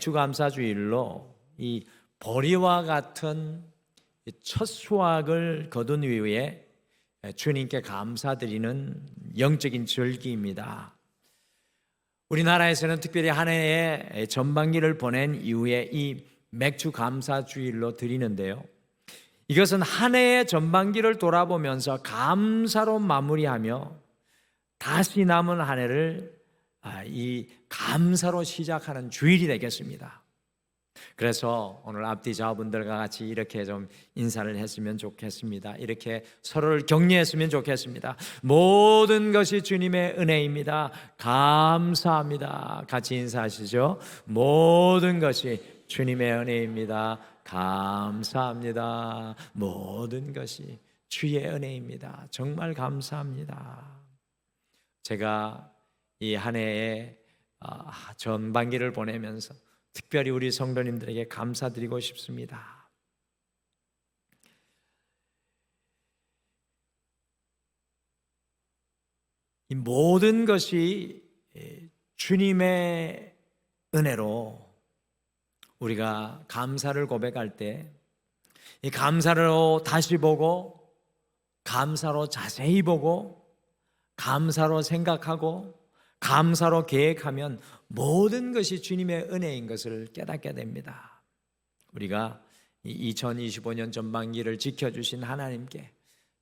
맥주감사주일로 이 보리와 같은 첫 수확을 거둔 이후에 주님께 감사드리는 영적인 절기입니다. 우리나라에서는 특별히 한 해의 전반기를 보낸 이후에 이 맥주감사주일로 드리는데요, 이것은 한 해의 전반기를 돌아보면서 감사로 마무리하며 다시 남은 한 해를 이 감사로 시작하는 주일이 되겠습니다. 그래서 오늘 앞뒤 좌우분들과 같이 이렇게 좀 인사를 했으면 좋겠습니다. 이렇게 서로를 격려했으면 좋겠습니다. 모든 것이 주님의 은혜입니다. 감사합니다. 같이 인사하시죠. 모든 것이 주님의 은혜입니다. 감사합니다. 모든 것이 주의 은혜입니다. 정말 감사합니다. 제가 이 한 해의 전반기를 보내면서 특별히 우리 성도님들에게 감사드리고 싶습니다. 이 모든 것이 주님의 은혜로 우리가 감사를 고백할 때 이 감사로 다시 보고, 감사로 자세히 보고, 감사로 생각하고, 감사로 계획하면 모든 것이 주님의 은혜인 것을 깨닫게 됩니다. 우리가 2025년 전반기를 지켜주신 하나님께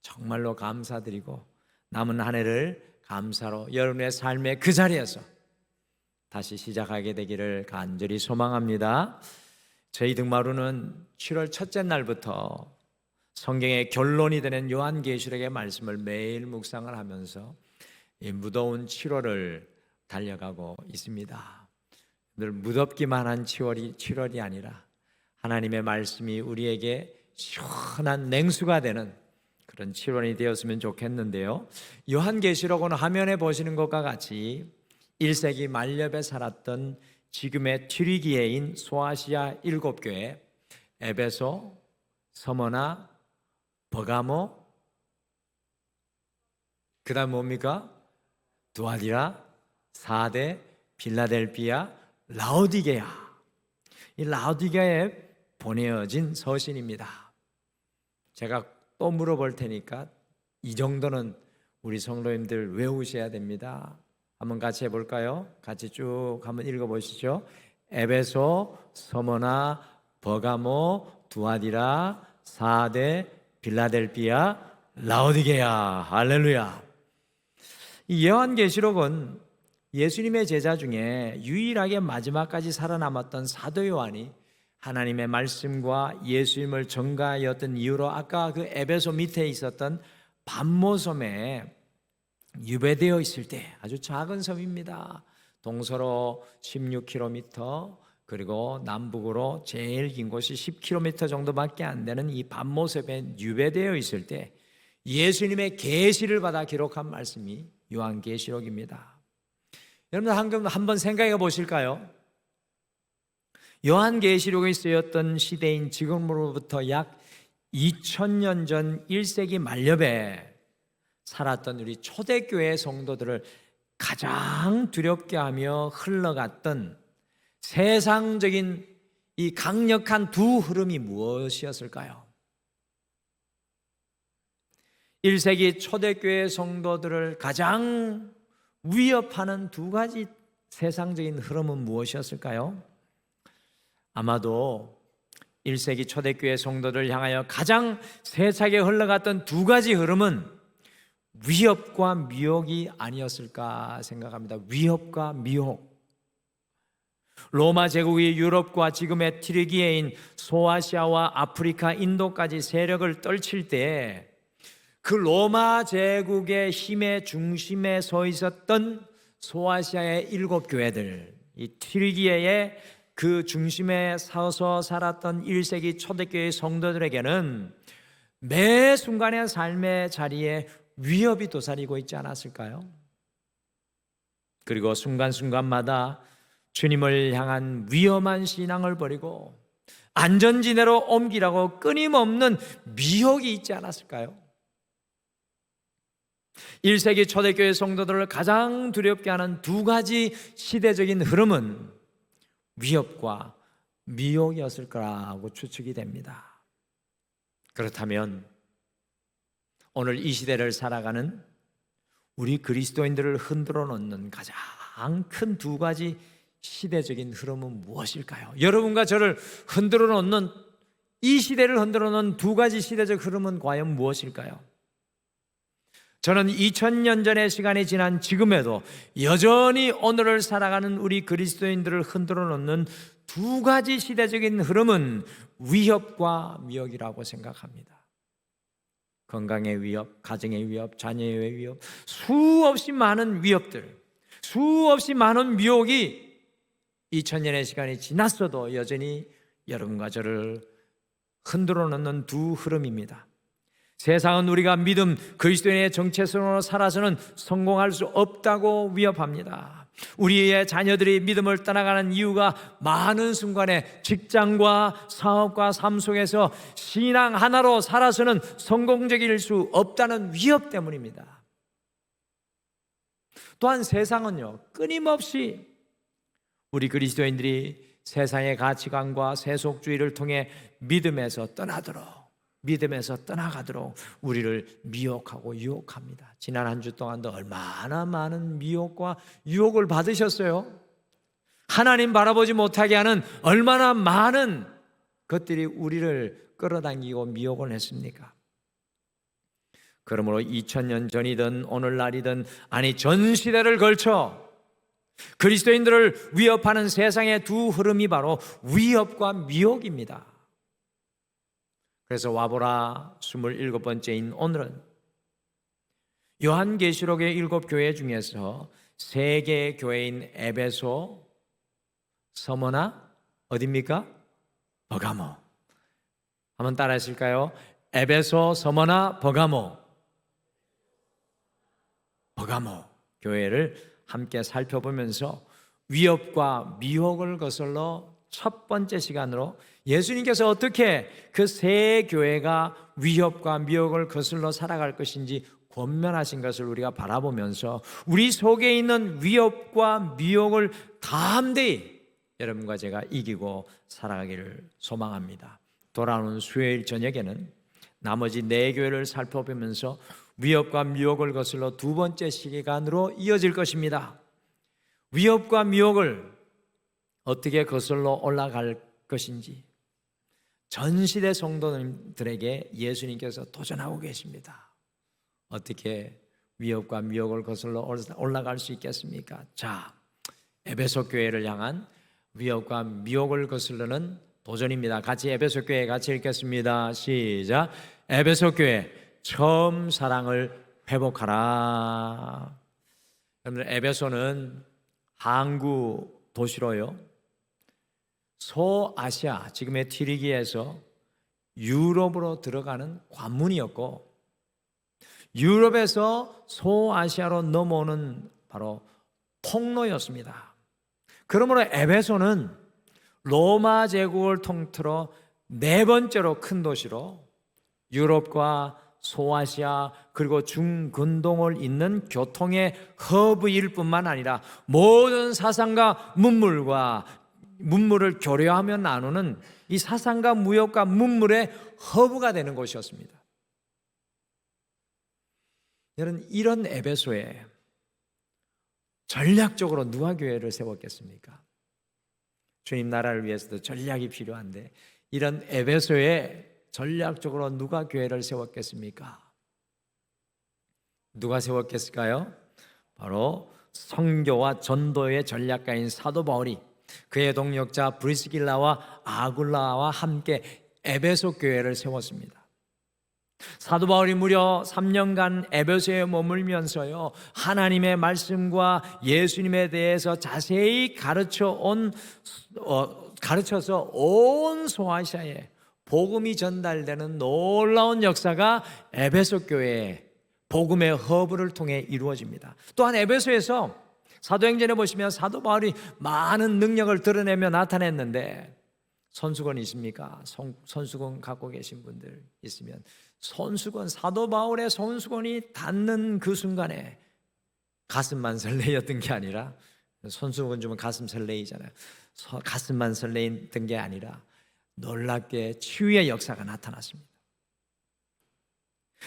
정말로 감사드리고 남은 한 해를 감사로 여러분의 삶의 그 자리에서 다시 시작하게 되기를 간절히 소망합니다. 저희 등마루는 7월 첫째 날부터 성경의 결론이 되는 요한계시록의 말씀을 매일 묵상을 하면서 이 무더운 7월을 달려가고 있습니다. 늘 무덥기만 한 7월이 아니라 하나님의 말씀이 우리에게 시원한 냉수가 되는 그런 7월이 되었으면 좋겠는데요, 요한계시록은 화면에 보시는 것과 같이 1세기 말엽에 살았던 지금의 튀르기예인 소아시아 7교회, 에베소, 서머나, 버가모, 그 다음 뭡니까? 두아디라, 사데, 빌라델피아, 라오디게아, 이 라오디게아에 보내어진 서신입니다. 제가 또 물어볼 테니까 이 정도는 우리 성도님들 외우셔야 됩니다. 한번 같이 해볼까요? 같이 쭉 한번 읽어보시죠. 에베소, 서머나, 버가모, 두아디라, 사데, 빌라델피아, 라오디게아. 할렐루야. 이 요한계시록은 예수님의 제자 중에 유일하게 마지막까지 살아남았던 사도 요한이 하나님의 말씀과 예수님을 전가하였던 이유로 아까 그 에베소 밑에 있었던 밤모섬에 유배되어 있을 때, 아주 작은 섬입니다. 동서로 16km, 그리고 남북으로 제일 긴 곳이 10km 정도밖에 안 되는 이 밤모섬에 유배되어 있을 때 예수님의 계시를 받아 기록한 말씀이 요한계시록입니다. 여러분 한번 생각해 보실까요? 요한계시록에 쓰였던 시대인 지금으로부터 약 2000년 전 1세기 말엽에 살았던 우리 초대교회 성도들을 가장 두렵게 하며 흘러갔던 세상적인 이 강력한 두 흐름이 무엇이었을까요? 1세기 초대교회 성도들을 가장 위협하는 두 가지 세상적인 흐름은 무엇이었을까요? 아마도 1세기 초대교회 성도들을 향하여 가장 세차게 흘러갔던 두 가지 흐름은 위협과 미혹이 아니었을까 생각합니다. 위협과 미혹. 로마 제국이 유럽과 지금의 튀르기예인 소아시아와 아프리카, 인도까지 세력을 떨칠 때 그 로마 제국의 힘의 중심에 서 있었던 소아시아의 7교회들, 이 튀르기예의 그 중심에 서서 살았던 1세기 초대교회 성도들에게는 매 순간의 삶의 자리에 위협이 도사리고 있지 않았을까요? 그리고 순간순간마다 주님을 향한 위험한 신앙을 버리고 안전지대로 옮기라고 끊임없는 미혹이 있지 않았을까요? 1세기 초대교회 성도들을 가장 두렵게 하는 두 가지 시대적인 흐름은 위협과 미혹이었을 거라고 추측이 됩니다. 그렇다면 오늘 이 시대를 살아가는 우리 그리스도인들을 흔들어 놓는 가장 큰 두 가지 시대적인 흐름은 무엇일까요? 여러분과 저를 흔들어 놓는, 이 시대를 흔들어 놓는 두 가지 시대적 흐름은 과연 무엇일까요? 저는 2000년 전의 시간이 지난 지금에도 여전히 오늘을 살아가는 우리 그리스도인들을 흔들어 놓는 두 가지 시대적인 흐름은 위협과 미혹이라고 생각합니다. 건강의 위협, 가정의 위협, 자녀의 위협, 수없이 많은 위협들, 수없이 많은 미혹이 2000년의 시간이 지났어도 여전히 여러분과 저를 흔들어 놓는 두 흐름입니다. 세상은 우리가 믿음, 그리스도인의 정체성으로 살아서는 성공할 수 없다고 위협합니다. 우리의 자녀들이 믿음을 떠나가는 이유가 많은 순간에 직장과 사업과 삶 속에서 신앙 하나로 살아서는 성공적일 수 없다는 위협 때문입니다. 또한 세상은요, 끊임없이 우리 그리스도인들이 세상의 가치관과 세속주의를 통해 믿음에서 떠나가도록 우리를 미혹하고 유혹합니다. 지난 한 주 동안도 얼마나 많은 미혹과 유혹을 받으셨어요? 하나님 바라보지 못하게 하는 얼마나 많은 것들이 우리를 끌어당기고 미혹을 했습니까? 그러므로 2000년 전이든 오늘날이든, 아니 전 시대를 걸쳐 그리스도인들을 위협하는 세상의 두 흐름이 바로 위협과 미혹입니다. 그래서 와보라 27번째인 오늘은 요한계시록의 7교회 중에서 세 개의 교회인 에베소, 서머나 어디입니까? 버가모. 한번 따라 하실까요? 에베소, 서머나, 버가모 교회를 함께 살펴보면서 위협과 미혹을 거슬러 첫 번째 시간으로 예수님께서 어떻게 그 세 교회가 위협과 미혹을 거슬러 살아갈 것인지 권면하신 것을 우리가 바라보면서 우리 속에 있는 위협과 미혹을 담대히 여러분과 제가 이기고 살아가기를 소망합니다. 돌아오는 수요일 저녁에는 나머지 네 교회를 살펴보면서 위협과 미혹을 거슬러 두 번째 시간으로 이어질 것입니다. 위협과 미혹을 어떻게 거슬러 올라갈 것인지 전 시대 성도들에게 예수님께서 도전하고 계십니다. 어떻게 위협과 미혹을 거슬러 올라갈 수 있겠습니까? 자, 에베소 교회를 향한 위협과 미혹을 거슬러는 도전입니다. 같이 에베소 교회 같이 읽겠습니다. 시작. 에베소 교회 처음 사랑을 회복하라. 여러분, 에베소는 항구 도시로요, 소아시아, 지금의 튀르기에서 유럽으로 들어가는 관문이었고, 유럽에서 소아시아로 넘어오는 바로 통로였습니다. 그러므로 에베소는 로마 제국을 통틀어 네 번째로 큰 도시로 유럽과 소아시아 그리고 중근동을 잇는 교통의 허브일 뿐만 아니라 모든 사상과 문물을 교류하며 나누는 이 사상과 무역과 문물의 허브가 되는 곳이었습니다. 여러분, 이런 에베소에 전략적으로 누가 교회를 세웠겠습니까? 주님 나라를 위해서도 전략이 필요한데 이런 에베소에 전략적으로 누가 교회를 세웠겠습니까? 누가 세웠겠을까요? 바로 선교와 전도의 전략가인 사도 바울이 그의 동역자 브리스길라와 아굴라와 함께 에베소 교회를 세웠습니다. 사도 바울이 무려 3년간 에베소에 머물면서요, 하나님의 말씀과 예수님에 대해서 자세히 가르쳐서 온 소아시아에 복음이 전달되는 놀라운 역사가 에베소 교회의 복음의 허브를 통해 이루어집니다. 또한 에베소에서 사도행전에 보시면 사도 바울이 많은 능력을 드러내며 나타냈는데, 손수건 있습니까? 손수건 갖고 계신 분들 있으면 손수건, 사도 바울의 손수건이 닿는 그 순간에 가슴만 설레였던 게 아니라, 손수건 주면 가슴 설레이잖아요. 가슴만 설레던 게 아니라 놀랍게 치유의 역사가 나타났습니다.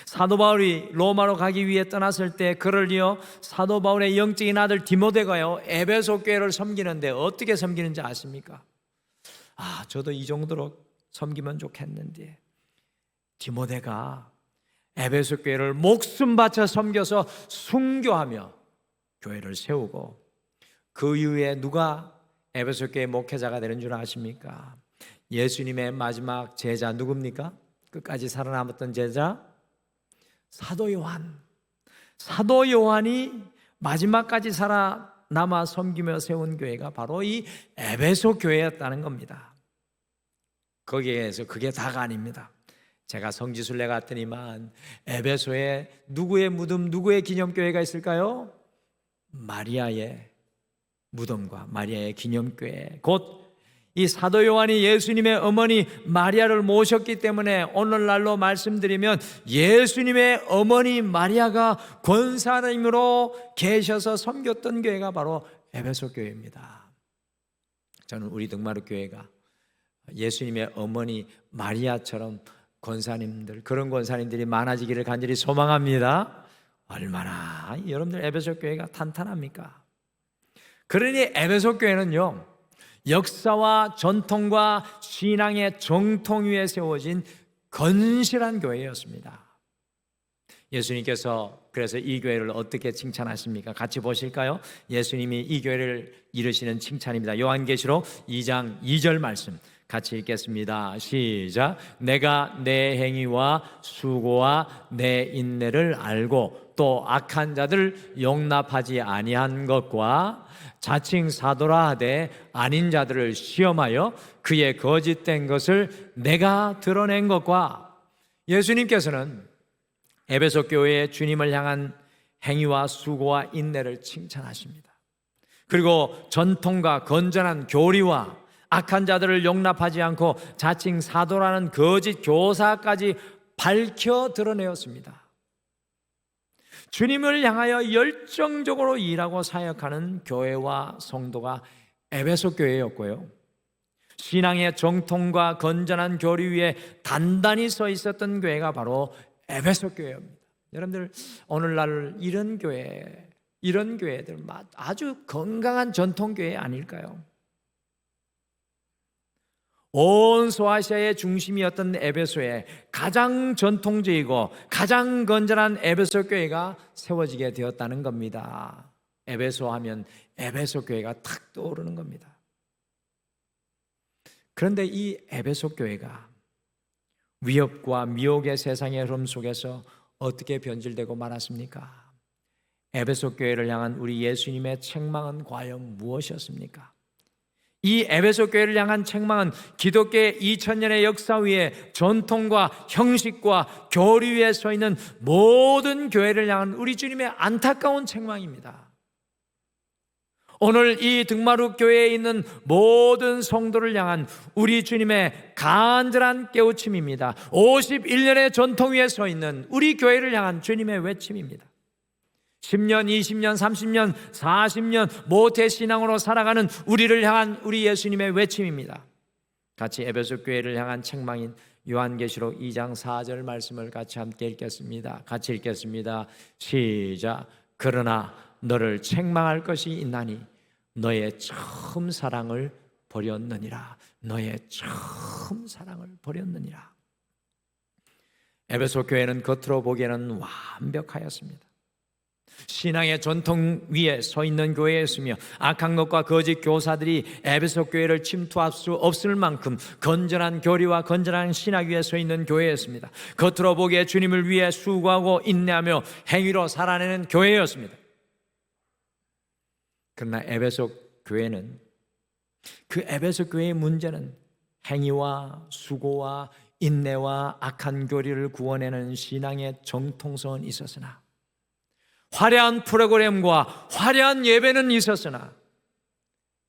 사도 바울이 로마로 가기 위해 떠났을 때 그를 이어 사도 바울의 영적인 아들 디모데가요 에베소 교회를 섬기는데 어떻게 섬기는지 아십니까? 저도 이 정도로 섬기면 좋겠는데, 디모데가 에베소 교회를 목숨 바쳐 섬겨서 순교하며 교회를 세우고, 그 이후에 누가 에베소 교회 목회자가 되는 줄 아십니까? 예수님의 마지막 제자 누굽니까? 끝까지 살아남았던 제자 사도 요한. 사도 요한이 마지막까지 살아남아 섬기며 세운 교회가 바로 이 에베소 교회였다는 겁니다. 거기에서 그게 다가 아닙니다. 제가 성지순례 갔더니만 에베소에 누구의 무덤, 누구의 기념교회가 있을까요? 마리아의 무덤과 마리아의 기념교회, 곧 이 사도 요한이 예수님의 어머니 마리아를 모셨기 때문에 오늘날로 말씀드리면 예수님의 어머니 마리아가 권사님으로 계셔서 섬겼던 교회가 바로 에베소 교회입니다. 저는 우리 등마루 교회가 예수님의 어머니 마리아처럼 권사님들, 그런 권사님들이 많아지기를 간절히 소망합니다. 얼마나 여러분들 에베소 교회가 탄탄합니까? 그러니 에베소 교회는요, 역사와 전통과 신앙의 정통 위에 세워진 건실한 교회였습니다. 예수님께서 그래서 이 교회를 어떻게 칭찬하십니까? 같이 보실까요? 예수님이 이 교회를 이르시는 칭찬입니다. 요한계시록 2장 2절 말씀 같이 읽겠습니다. 시작. 내가 내 행위와 수고와 내 인내를 알고 또 악한 자들 용납하지 아니한 것과 자칭 사도라 하되 아닌 자들을 시험하여 그의 거짓된 것을 내가 드러낸 것과. 예수님께서는 에베소 교회의 주님을 향한 행위와 수고와 인내를 칭찬하십니다. 그리고 전통과 건전한 교리와 악한 자들을 용납하지 않고 자칭 사도라는 거짓 교사까지 밝혀 드러내었습니다. 주님을 향하여 열정적으로 일하고 사역하는 교회와 성도가 에베소 교회였고요, 신앙의 정통과 건전한 교리 위에 단단히 서 있었던 교회가 바로 에베소 교회입니다. 여러분들 오늘날 이런 교회들 아주 건강한 전통교회 아닐까요? 온 소아시아의 중심이었던 에베소에 가장 전통적이고 가장 건전한 에베소 교회가 세워지게 되었다는 겁니다. 에베소 하면 에베소 교회가 탁 떠오르는 겁니다. 그런데 이 에베소 교회가 위협과 미혹의 세상의 흐름 속에서 어떻게 변질되고 말았습니까? 에베소 교회를 향한 우리 예수님의 책망은 과연 무엇이었습니까? 이 에베소 교회를 향한 책망은 기독교의 2000년의 역사 위에 전통과 형식과 교리 위에 서 있는 모든 교회를 향한 우리 주님의 안타까운 책망입니다. 오늘 이 등마루 교회에 있는 모든 성도를 향한 우리 주님의 간절한 깨우침입니다. 51년의 전통 위에 서 있는 우리 교회를 향한 주님의 외침입니다. 10년, 20년, 30년, 40년 모태신앙으로 살아가는 우리를 향한 우리 예수님의 외침입니다. 같이 에베소 교회를 향한 책망인 요한계시록 2장 4절 말씀을 같이 함께 읽겠습니다. 같이 읽겠습니다. 시작. 그러나 너를 책망할 것이 있나니 너의 처음 사랑을 버렸느니라. 너의 처음 사랑을 버렸느니라. 에베소 교회는 겉으로 보기에는 완벽하였습니다. 신앙의 전통 위에 서 있는 교회였으며 악한 것과 거짓 교사들이 에베소 교회를 침투할 수 없을 만큼 건전한 교리와 건전한 신학 위에 서 있는 교회였습니다. 겉으로 보기에 주님을 위해 수고하고 인내하며 행위로 살아내는 교회였습니다. 그러나 에베소 교회는, 그 에베소 교회의 문제는 행위와 수고와 인내와 악한 교리를 구원하는 신앙의 정통성은 있었으나, 화려한 프로그램과 화려한 예배는 있었으나,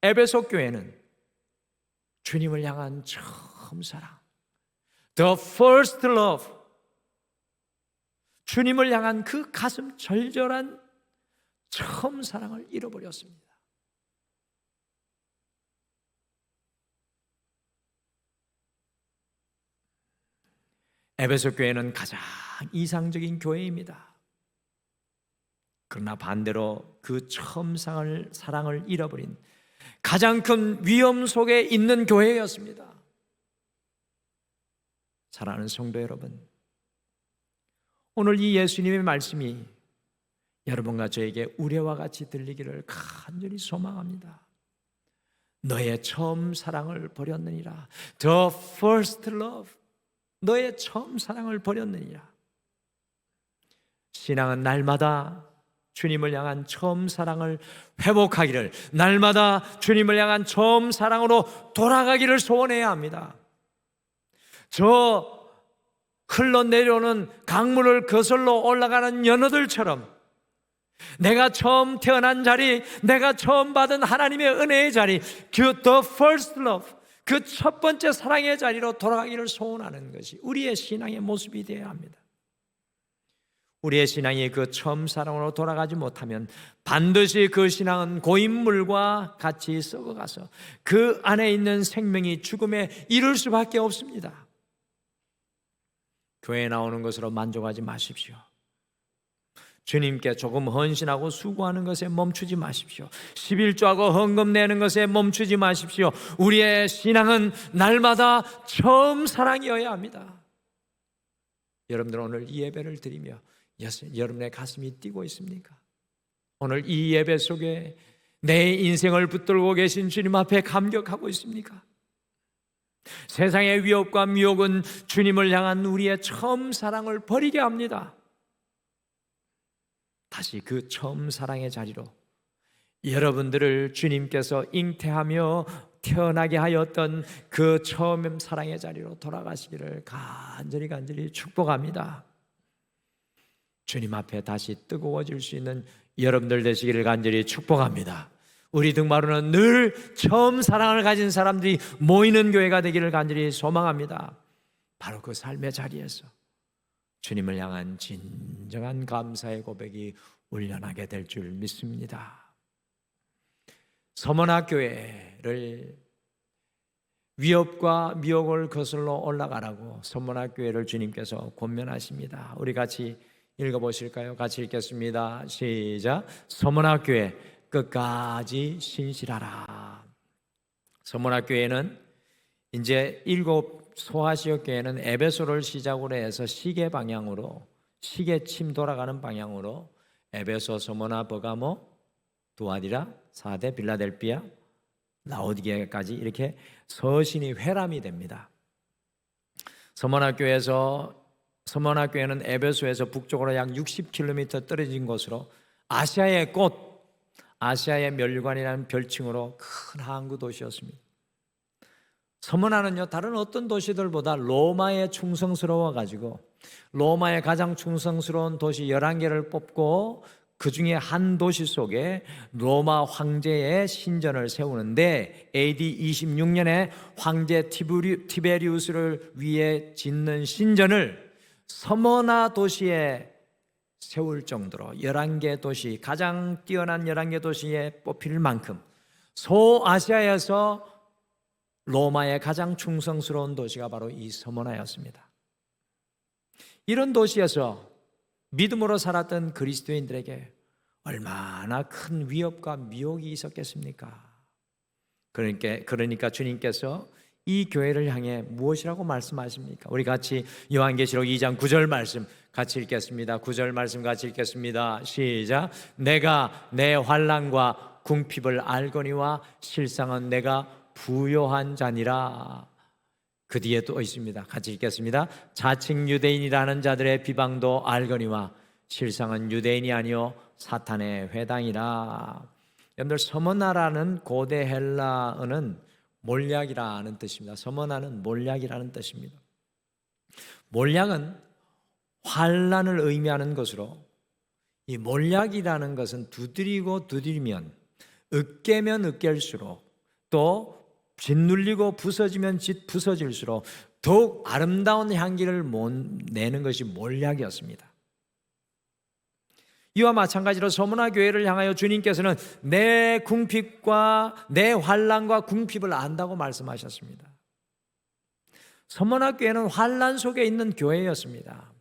에베소 교회는 주님을 향한 처음 사랑, The first love, 주님을 향한 그 가슴 절절한 처음 사랑을 잃어버렸습니다. 에베소 교회는 가장 이상적인 교회입니다. 그러나 반대로 그 처음 사랑을 잃어버린 가장 큰 위험 속에 있는 교회였습니다. 사랑하는 성도 여러분, 오늘 이 예수님의 말씀이 여러분과 저에게 우레와 같이 들리기를 간절히 소망합니다. 너의 처음 사랑을 버렸느니라. The first love. 너의 처음 사랑을 버렸느니라. 신앙은 날마다 주님을 향한 처음 사랑을 회복하기를, 날마다 주님을 향한 처음 사랑으로 돌아가기를 소원해야 합니다. 저 흘러내려오는 강물을 거슬러 올라가는 연어들처럼 내가 처음 태어난 자리, 내가 처음 받은 하나님의 은혜의 자리, 그 the first love, 그 첫 번째 사랑의 자리로 돌아가기를 소원하는 것이 우리의 신앙의 모습이 되어야 합니다. 우리의 신앙이 그 처음 사랑으로 돌아가지 못하면 반드시 그 신앙은 고인물과 같이 썩어가서 그 안에 있는 생명이 죽음에 이를 수밖에 없습니다. 교회에 나오는 것으로 만족하지 마십시오. 주님께 조금 헌신하고 수고하는 것에 멈추지 마십시오. 11조하고 헌금 내는 것에 멈추지 마십시오. 우리의 신앙은 날마다 처음 사랑이어야 합니다. 여러분들 오늘 이 예배를 드리며 여러분의 가슴이 뛰고 있습니까? 오늘 이 예배 속에 내 인생을 붙들고 계신 주님 앞에 감격하고 있습니까? 세상의 위협과 미혹은 주님을 향한 우리의 처음 사랑을 버리게 합니다. 다시 그 처음 사랑의 자리로 여러분들을 주님께서 잉태하며 태어나게 하였던 그 처음 사랑의 자리로 돌아가시기를 간절히 축복합니다. 주님 앞에 다시 뜨거워질 수 있는 여러분들 되시기를 간절히 축복합니다. 우리 등마루는 늘 처음 사랑을 가진 사람들이 모이는 교회가 되기를 간절히 소망합니다. 바로 그 삶의 자리에서 주님을 향한 진정한 감사의 고백이 울려나게 될 줄 믿습니다. 서문학교회를 위협과 미혹을 거슬러 올라가라고 서문학교회를 주님께서 권면하십니다. 우리 같이 읽어보실까요? 같이 읽겠습니다. 시작. 서문학교회 끝까지 신실하라. 서문학교회는 이제 7 소아시아 교회는 에베소를 시작으로 해서 시계 방향으로, 시계침 돌아가는 방향으로 에베소, 서머나, 버가모, 두아디라, 사데, 빌라델피아, 라오디게까지 이렇게 서신이 회람이 됩니다. 서머나 교회는 에베소에서 북쪽으로 약 60km 떨어진 곳으로 아시아의 꽃, 아시아의 멸관이라는 별칭으로 큰 항구 도시였습니다. 서머나는요, 다른 어떤 도시들보다 로마에 충성스러워 가지고 로마의 가장 충성스러운 도시 11개를 뽑고 그 중에 한 도시 속에 로마 황제의 신전을 세우는데 AD 26년에 황제 티베리우스를 위해 짓는 신전을 서머나 도시에 세울 정도로 11개 도시, 가장 뛰어난 11개 도시에 뽑힐 만큼 소아시아에서 로마의 가장 충성스러운 도시가 바로 이 서머나였습니다. 이런 도시에서 믿음으로 살았던 그리스도인들에게 얼마나 큰 위협과 미혹이 있었겠습니까? 그러니까 주님께서 이 교회를 향해 무엇이라고 말씀하십니까? 우리 같이 요한계시록 2장 9절 말씀 같이 읽겠습니다. 9절 말씀 같이 읽겠습니다. 시작. 내가 내 환난과 궁핍을 알거니와 실상은 내가 부요한 자니라. 그 뒤에 또 있습니다. 같이 읽겠습니다. 자칭 유대인이라는 자들의 비방도 알거니와 실상은 유대인이 아니요 사탄의 회당이라. 여러분들 서머나라는 고대 헬라어는 몰약이라는 뜻입니다. 서머나는 몰약이라는 뜻입니다. 몰약은 환난을 의미하는 것으로, 이 몰약이라는 것은 두드리면 으깨면 으깰수록, 또 짓눌리고 부서지면 부서질수록 더욱 아름다운 향기를 내는 것이 몰약이었습니다. 이와 마찬가지로 서머나 교회를 향하여 주님께서는 내 궁핍과 내 환난과 궁핍을 안다고 말씀하셨습니다. 서머나교회는 환난 속에 있는 교회였습니다.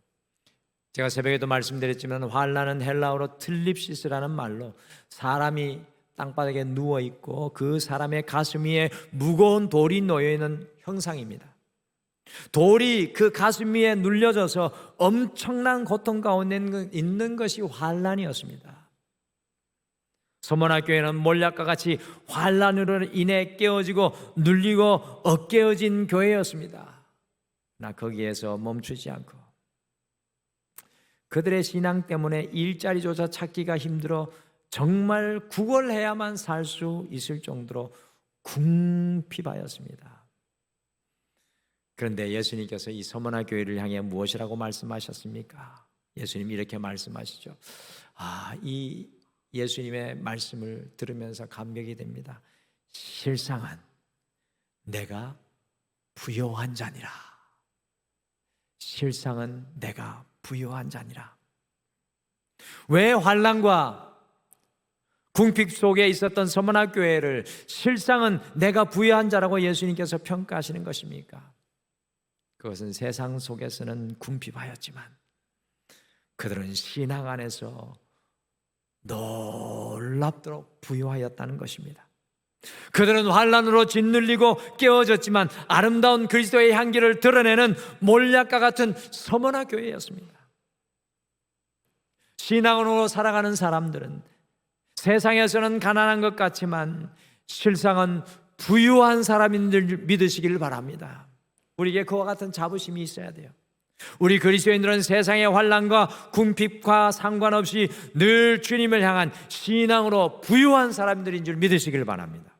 제가 새벽에도 말씀드렸지만 환난은 헬라어로 틀립시스라는 말로 사람이 땅바닥에 누워있고 그 사람의 가슴 위에 무거운 돌이 놓여있는 형상입니다. 돌이 그 가슴 위에 눌려져서 엄청난 고통 가운데 있는 것이 환난이었습니다. 서머나 교회는 몰약과 같이 환난으로 인해 깨어지고 눌리고 엇깨어진 교회였습니다. 나 거기에서 멈추지 않고 그들의 신앙 때문에 일자리조차 찾기가 힘들어 정말 구걸해야만 살 수 있을 정도로 궁핍하였습니다. 그런데 예수님께서 이 서머나 교회를 향해 무엇이라고 말씀하셨습니까? 예수님이 이렇게 말씀하시죠. 이 예수님의 말씀을 들으면서 감격이 됩니다. 실상은 내가 부요한 자니라. 실상은 내가 부요한 자니라. 왜 환난과 궁핍 속에 있었던 서머나 교회를 실상은 내가 부요한 자라고 예수님께서 평가하시는 것입니까? 그것은 세상 속에서는 궁핍하였지만 그들은 신앙 안에서 놀랍도록 부요하였다는 것입니다. 그들은 환난으로 짓눌리고 깨어졌지만 아름다운 그리스도의 향기를 드러내는 몰약과 같은 서머나 교회였습니다. 신앙으로 살아가는 사람들은 세상에서는 가난한 것 같지만 실상은 부유한 사람인 줄 믿으시길 바랍니다. 우리에게 그와 같은 자부심이 있어야 돼요. 우리 그리스도인들은 세상의 환난과 궁핍과 상관없이 늘 주님을 향한 신앙으로 부유한 사람들인 줄 믿으시길 바랍니다.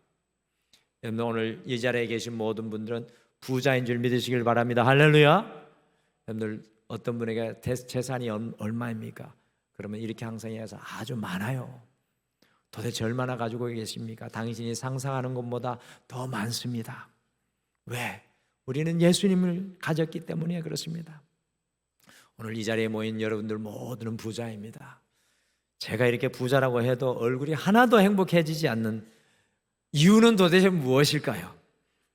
여러분, 오늘 이 자리에 계신 모든 분들은 부자인 줄 믿으시길 바랍니다. 할렐루야. 여러분들 어떤 분에게 재산이 얼마입니까? 그러면 이렇게 항상 얘기해서 아주 많아요. 도대체 얼마나 가지고 계십니까? 당신이 상상하는 것보다 더 많습니다. 왜? 우리는 예수님을 가졌기 때문에 그렇습니다. 오늘 이 자리에 모인 여러분들 모두는 부자입니다. 제가 이렇게 부자라고 해도 얼굴이 하나도 행복해지지 않는 이유는 도대체 무엇일까요?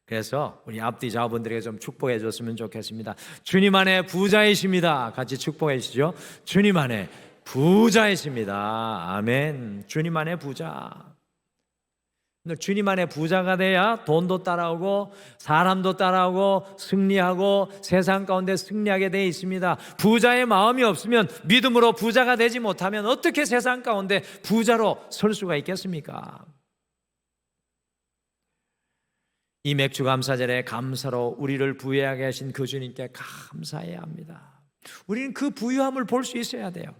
그래서 우리 앞뒤 자분들에게 좀 축복해 줬으면 좋겠습니다. 주님 안에 부자이십니다. 같이 축복해 주시죠. 주님 안에 부자이십니다. 아멘. 주님 안에 부자. 주님 안에 부자가 돼야 돈도 따라오고 사람도 따라오고 승리하고 세상 가운데 승리하게 되어 있습니다. 부자의 마음이 없으면 믿음으로 부자가 되지 못하면 어떻게 세상 가운데 부자로 설 수가 있겠습니까? 이 맥주감사절에 감사로 우리를 부유하게 하신 그 주님께 감사해야 합니다. 우리는 그 부유함을 볼 수 있어야 돼요.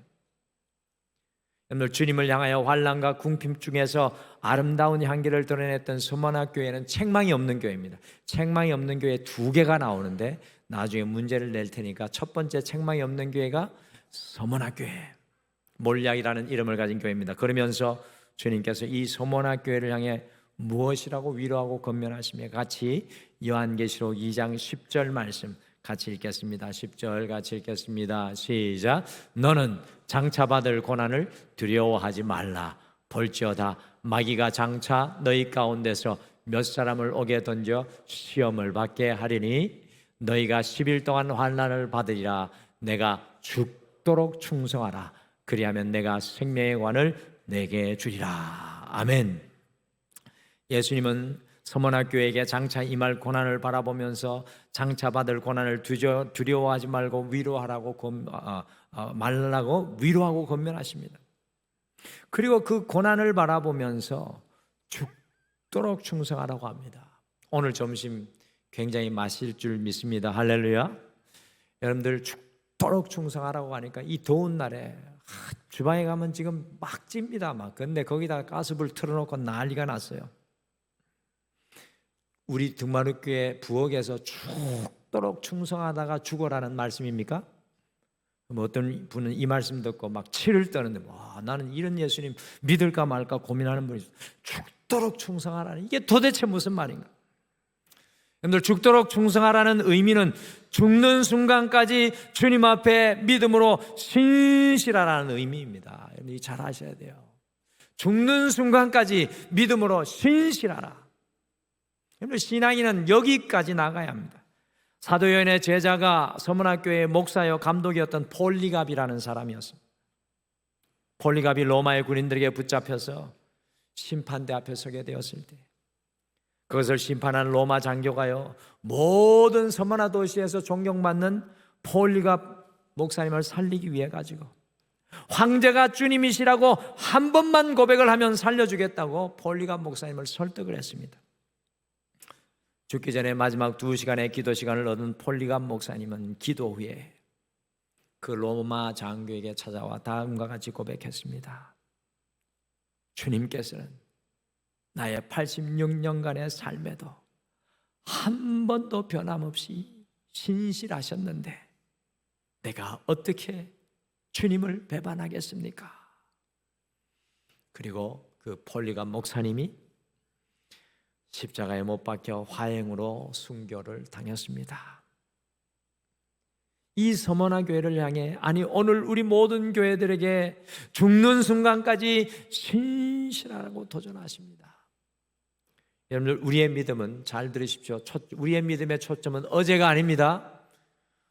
여러분, 주님을 향하여 환난과 궁핍 중에서 아름다운 향기를 드러냈던 서머나 교회는 책망이 없는 교회입니다. 책망이 없는 교회 두 개가 나오는데 나중에 문제를 낼 테니까 첫 번째 책망이 없는 교회가 서머나 교회, 몰약이라는 이름을 가진 교회입니다. 그러면서 주님께서 이 서머나 교회를 향해 무엇이라고 위로하고 권면하시며 같이 요한계시록 2장 10절 말씀 같이 읽겠습니다. 10절 같이 읽겠습니다. 시작. 너는 장차 받을 고난을 두려워하지 말라. 볼지어다 마귀가 장차 너희 가운데서 몇 사람을 오게 던져 시험을 받게 하리니 너희가 10일 동안 환난을 받으리라. 내가 죽도록 충성하라. 그리하면 내가 생명의 관을 내게 주리라. 아멘. 예수님은 서머나 교회에게 장차 임할 고난을 바라보면서 장차 받을 고난을 두려워하지 말고 말라고 위로하고 권면하십니다. 그리고 그 고난을 바라보면서 죽도록 충성하라고 합니다. 오늘 점심 굉장히 맛있을 줄 믿습니다. 할렐루야. 여러분들 죽도록 충성하라고 하니까 이 더운 날에 주방에 가면 지금 막 찝니다. 근데 거기다가 가스불 틀어놓고 난리가 났어요. 우리 등마루교회 부엌에서 죽도록 충성하다가 죽어라는 말씀입니까? 어떤 분은 이 말씀 듣고 막 치를 떠는데 나는 이런 예수님 믿을까 말까 고민하는 분이 있어요. 죽도록 충성하라는 이게 도대체 무슨 말인가? 여러분들 죽도록 충성하라는 의미는 죽는 순간까지 주님 앞에 믿음으로 신실하라는 의미입니다. 여러분 잘 아셔야 돼요. 죽는 순간까지 믿음으로 신실하라. 여러분 신앙인은 여기까지 나가야 합니다. 사도 요한의 제자가 서문학교의 목사여 감독이었던 폴리갑이라는 사람이었습니다. 폴리갑이 로마의 군인들에게 붙잡혀서 심판대 앞에 서게 되었을 때 그것을 심판한 로마 장교가요, 모든 서머나 도시에서 존경받는 폴리갑 목사님을 살리기 위해 가지고 황제가 주님이시라고 한 번만 고백을 하면 살려주겠다고 폴리갑 목사님을 설득을 했습니다. 죽기 전에 마지막 2시간의 기도 시간을 얻은 폴리갑 목사님은 기도 후에 그 로마 장교에게 찾아와 다음과 같이 고백했습니다. 주님께서는 나의 86년간의 삶에도 한 번도 변함없이 신실하셨는데 내가 어떻게 주님을 배반하겠습니까? 그리고 그 폴리갑 목사님이 십자가에 못 박혀 화형으로 순교를 당했습니다. 이 서머나 교회를 향해, 아니 오늘 우리 모든 교회들에게 죽는 순간까지 신실하라고 도전하십니다. 여러분들, 우리의 믿음은, 잘 들으십시오, 우리의 믿음의 초점은 어제가 아닙니다.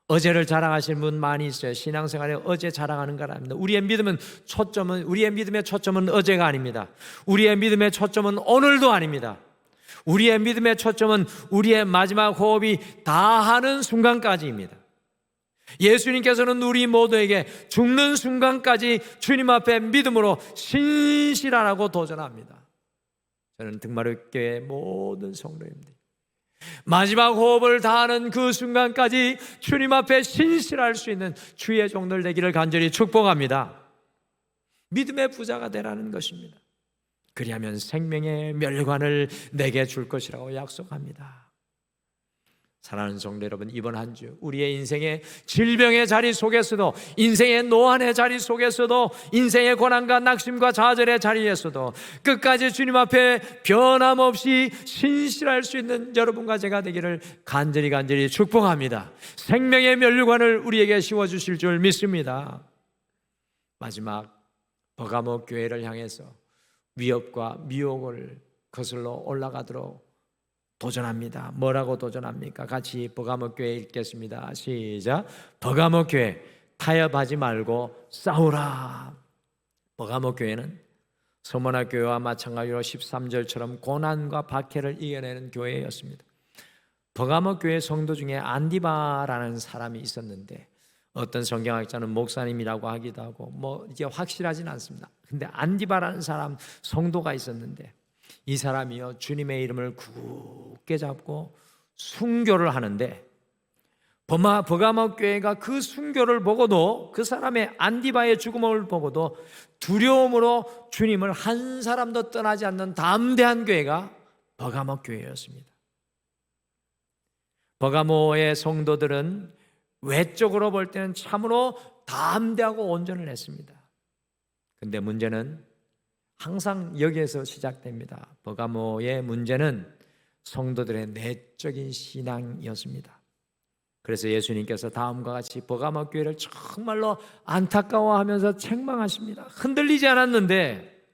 어제를 자랑하시는 분 많이 있어요. 신앙생활에 어제 자랑하는 건 아닙니다. 우리의 믿음의 초점은 어제가 아닙니다. 우리의 믿음의 초점은 오늘도 아닙니다. 우리의 믿음의 초점은 우리의 마지막 호흡이 다하는 순간까지입니다. 예수님께서는 우리 모두에게 죽는 순간까지 주님 앞에 믿음으로 신실하라고 도전합니다. 저는 등마루교회 모든 성도님들, 마지막 호흡을 다하는 그 순간까지 주님 앞에 신실할 수 있는 주의 종들 되기를 간절히 축복합니다. 믿음의 부자가 되라는 것입니다. 그리하면 생명의 멸관을 내게 줄 것이라고 약속합니다. 사랑하는 성도 여러분, 이번 한 주 우리의 인생의 질병의 자리 속에서도, 인생의 노안의 자리 속에서도, 인생의 고난과 낙심과 좌절의 자리에서도 끝까지 주님 앞에 변함없이 신실할 수 있는 여러분과 제가 되기를 간절히 축복합니다. 생명의 면류관을 우리에게 씌워주실 줄 믿습니다. 마지막 버가모 교회를 향해서 위협과 미혹을 거슬러 올라가도록 도전합니다. 뭐라고 도전합니까? 같이 버가모 교회 읽겠습니다. 시작. 버가모 교회, 타협하지 말고 싸우라. 버가모 교회는 서머나 교회와 마찬가지로 13절처럼 고난과 박해를 이겨내는 교회였습니다. 버가모 교회 성도 중에 안디바라는 사람이 있었는데, 어떤 성경학자는 목사님이라고 하기도 하고 이게 확실하진 않습니다. 근데 안디바라는 사람 성도가 있었는데, 이 사람이요 주님의 이름을 굳게 잡고 순교를 하는데, 버가모 교회가 그 순교를 보고도, 그 사람의 안디바의 죽음을 보고도 두려움으로 주님을 한 사람도 떠나지 않는 담대한 교회가 버가모 교회였습니다. 버가모의 성도들은 외적으로 볼 때는 참으로 담대하고 온전을 했습니다. 근데 문제는 항상 여기에서 시작됩니다. 버가모의 문제는 성도들의 내적인 신앙이었습니다. 그래서 예수님께서 다음과 같이 버가모 교회를 정말로 안타까워하면서 책망하십니다. 흔들리지 않았는데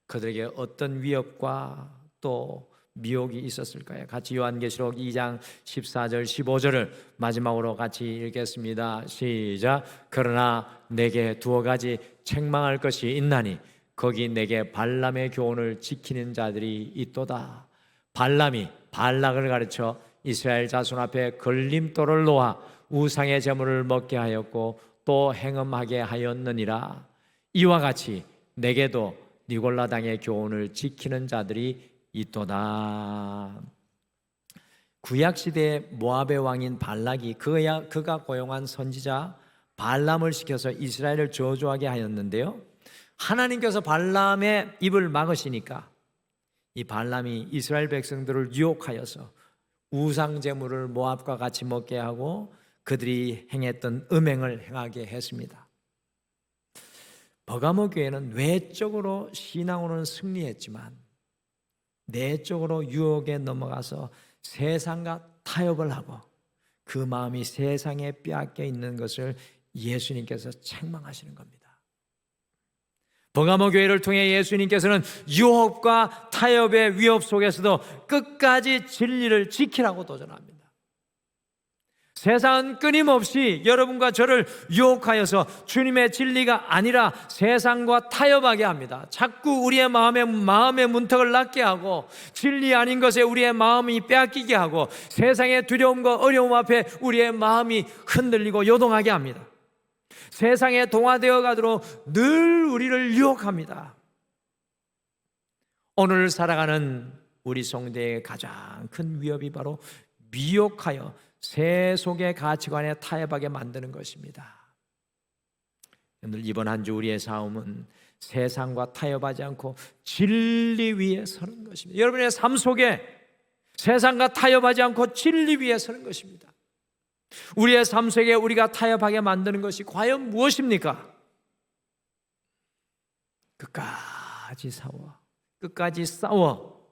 그들에게 어떤 위협과 또 미혹이 있었을까요? 같이 요한계시록 2장 14절 15절을 마지막으로 같이 읽겠습니다. 시작. 그러나 내게 두어 가지 책망할 것이 있나니 거기 내게 발람의 교훈을 지키는 자들이 있도다. 발람이 발락을 가르쳐 이스라엘 자손 앞에 걸림돌을 놓아 우상의 제물을 먹게 하였고 또 행음하게 하였느니라. 이와 같이 내게도 니골라당의 교훈을 지키는 자들이 있도다. 구약시대의 모압의 왕인 발락이 그가 고용한 선지자 발람을 시켜서 이스라엘을 저주하게 하였는데요, 하나님께서 발람의 입을 막으시니까 이 발람이 이스라엘 백성들을 유혹하여서 우상제물을 모압과 같이 먹게 하고 그들이 행했던 음행을 행하게 했습니다. 버가모 교회는 외적으로 신앙으로는 승리했지만 내적으로 유혹에 넘어가서 세상과 타협을 하고 그 마음이 세상에 빼앗겨 있는 것을 예수님께서 책망하시는 겁니다. 버가모 교회를 통해 예수님께서는 유혹과 타협의 위협 속에서도 끝까지 진리를 지키라고 도전합니다. 세상은 끊임없이 여러분과 저를 유혹하여서 주님의 진리가 아니라 세상과 타협하게 합니다. 자꾸 우리의 마음의 문턱을 낮게 하고 진리 아닌 것에 우리의 마음이 빼앗기게 하고 세상의 두려움과 어려움 앞에 우리의 마음이 흔들리고 요동하게 합니다. 세상에 동화되어 가도록 늘 우리를 유혹합니다. 오늘 살아가는 우리 성도의 가장 큰 위협이 바로 미혹하여 세속의 가치관에 타협하게 만드는 것입니다. 오늘 이번 한 주 우리의 싸움은 세상과 타협하지 않고 진리 위에 서는 것입니다. 여러분의 삶 속에 세상과 타협하지 않고 진리 위에 서는 것입니다. 우리의 삶 속에 우리가 타협하게 만드는 것이 과연 무엇입니까? 끝까지 싸워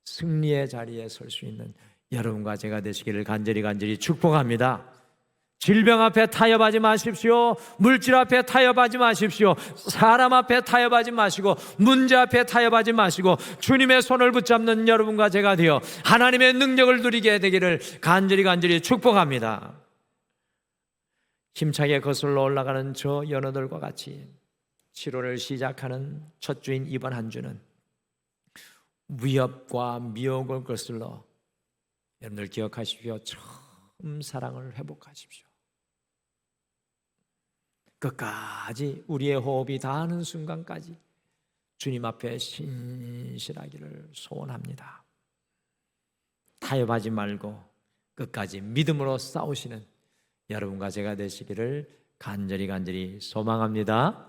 승리의 자리에 설 수 있는 여러분과 제가 되시기를 간절히 축복합니다. 질병 앞에 타협하지 마십시오. 물질 앞에 타협하지 마십시오. 사람 앞에 타협하지 마시고 문제 앞에 타협하지 마시고 주님의 손을 붙잡는 여러분과 제가 되어 하나님의 능력을 누리게 되기를 간절히 축복합니다. 힘차게 거슬러 올라가는 저 연어들과 같이 7월을 시작하는 첫 주인 이번 한 주는 위협과 미혹을 거슬러 여러분들 기억하십시오. 처음 사랑을 회복하십시오. 끝까지 우리의 호흡이 닿는 순간까지 주님 앞에 신실하기를 소원합니다. 타협하지 말고 끝까지 믿음으로 싸우시는 여러분과 제가 되시기를 간절히 소망합니다.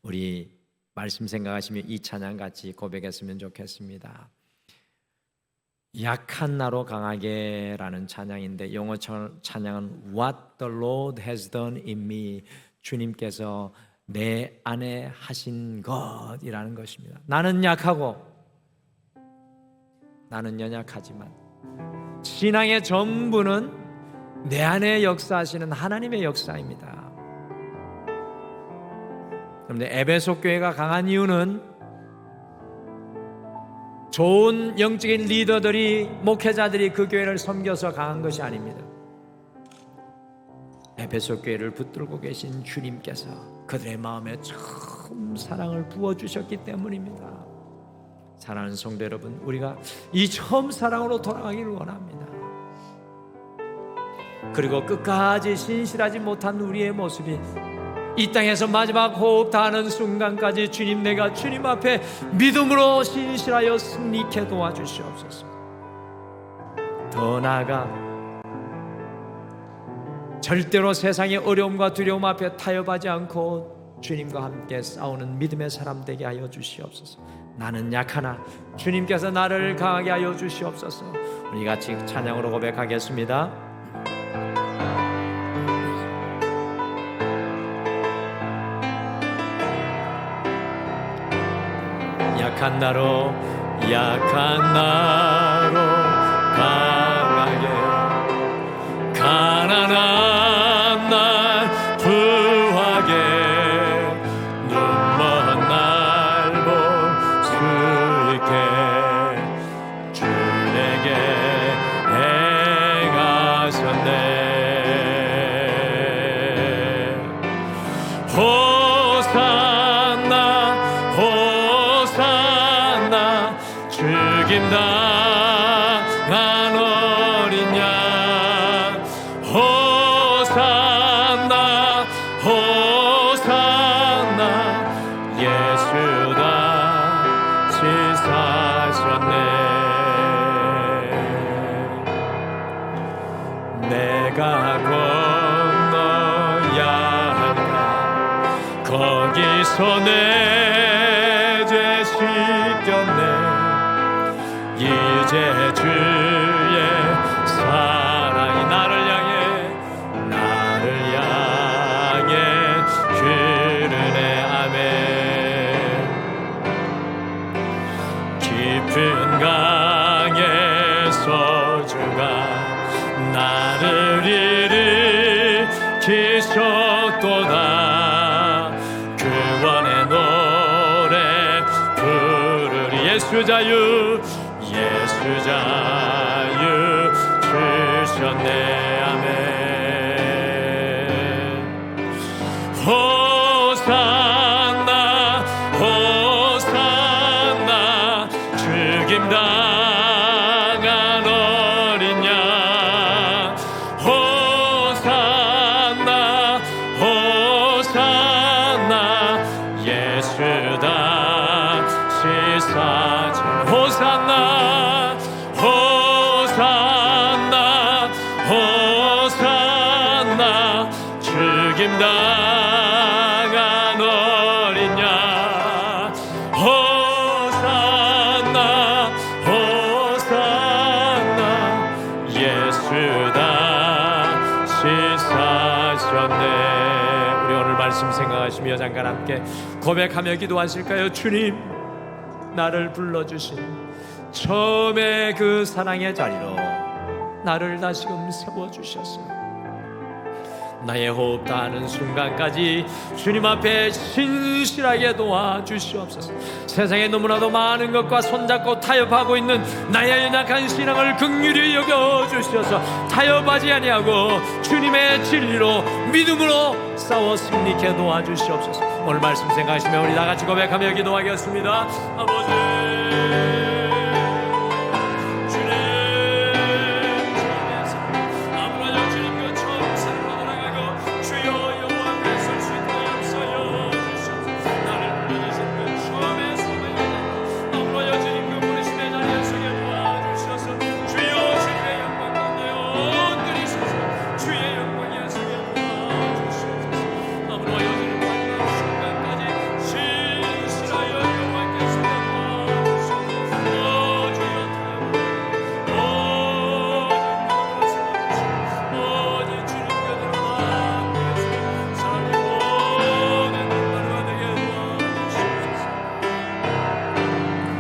우리 말씀 생각하시며 이 찬양 같이 고백했으면 좋겠습니다. 약한 나로 강하게 라는 찬양인데 영어 찬양은 What the Lord has done in me, 주님께서 내 안에 하신 것이라는 것입니다. 나는 약하고 나는 연약하지만 신앙의 전부는 내 안에 역사하시는 하나님의 역사입니다. 그런데 에베소 교회가 강한 이유는 좋은 영적인 리더들이 목회자들이 그 교회를 섬겨서 강한 것이 아닙니다. 에베소 교회를 붙들고 계신 주님께서 그들의 마음에 처음 사랑을 부어주셨기 때문입니다. 사랑하는 성도 여러분, 우리가 이 처음 사랑으로 돌아가기를 원합니다. 그리고 끝까지 신실하지 못한 우리의 모습이 이 땅에서 마지막 호흡 다하는 순간까지 주님, 내가 주님 앞에 믿음으로 신실하여 승리케 도와주시옵소서. 더 나아가 절대로 세상의 어려움과 두려움 앞에 타협하지 않고 주님과 함께 싸우는 믿음의 사람 되게 하여 주시옵소서. 나는 약하나 주님께서 나를 강하게 하여 주시옵소서. 우리 같이 찬양으로 고백하겠습니다. 약한 나로 강하게 가난한 날 부하게 눈먼 날 볼 수 있게 주 내게 행하셨네. 호산나 죽임당한 어린 양 호산나 예수 다시 사셨네. 내가 건너야 한다 거기서 내 죄 씻겼네. 이제 주의 사랑이 나를 향해 흐르네. 아멘. 깊은 강에서 주가 나를 일으키셨도다. 구원의 노래 부르리. 예수 자유 주셨네. 호산나 죽임당한 어린 양 호산나 호산나 예수 다시 사셨네. 우리 오늘 말씀 생각하시며 잠깐 함께 고백하며 기도하실까요? 주님, 나를 불러주신 처음에 그 사랑의 자리로 나를 다시금 세워주셨어요. 나의 호흡 다하는 순간까지 주님 앞에 신실하게 도와주시옵소서. 세상에 너무나도 많은 것과 손잡고 타협하고 있는 나의 연약한 신앙을 긍휼히 여겨주셔서 타협하지 아니하고 주님의 진리로 믿음으로 싸워 승리케 도와주시옵소서. 오늘 말씀 생각하시면 우리 다같이 고백하며 기도하겠습니다. 아버지,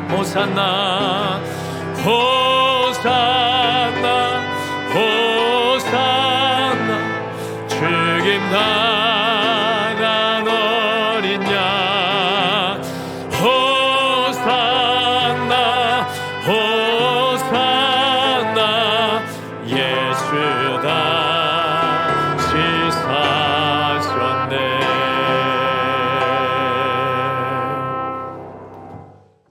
호산나 호산나 호산나 죽임당한 어린 양 호산나 호산나 예수 다시 사셨네.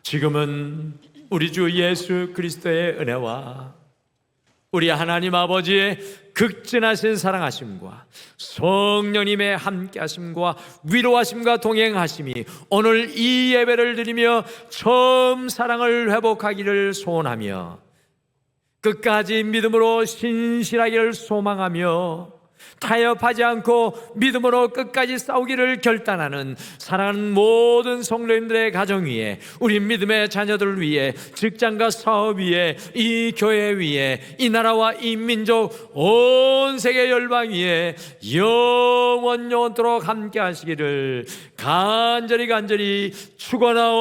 지금은 우리 주 예수 그리스도의 은혜와 우리 하나님 아버지의 극진하신 사랑하심과 성령님의 함께하심과 위로하심과 동행하심이 오늘 이 예배를 드리며 처음 사랑을 회복하기를 소원하며 끝까지 믿음으로 신실하기를 소망하며 타협하지 않고 믿음으로 끝까지 싸우기를 결단하는 사랑하는 모든 성도님들의 가정 위에, 우리 믿음의 자녀들 위에, 직장과 사업 위에, 이 교회 위에, 이 나라와 이 민족, 온 세계 열방 위에 영원토록 함께 하시기를 간절히 축원하옵나이다.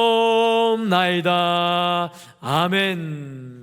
아멘.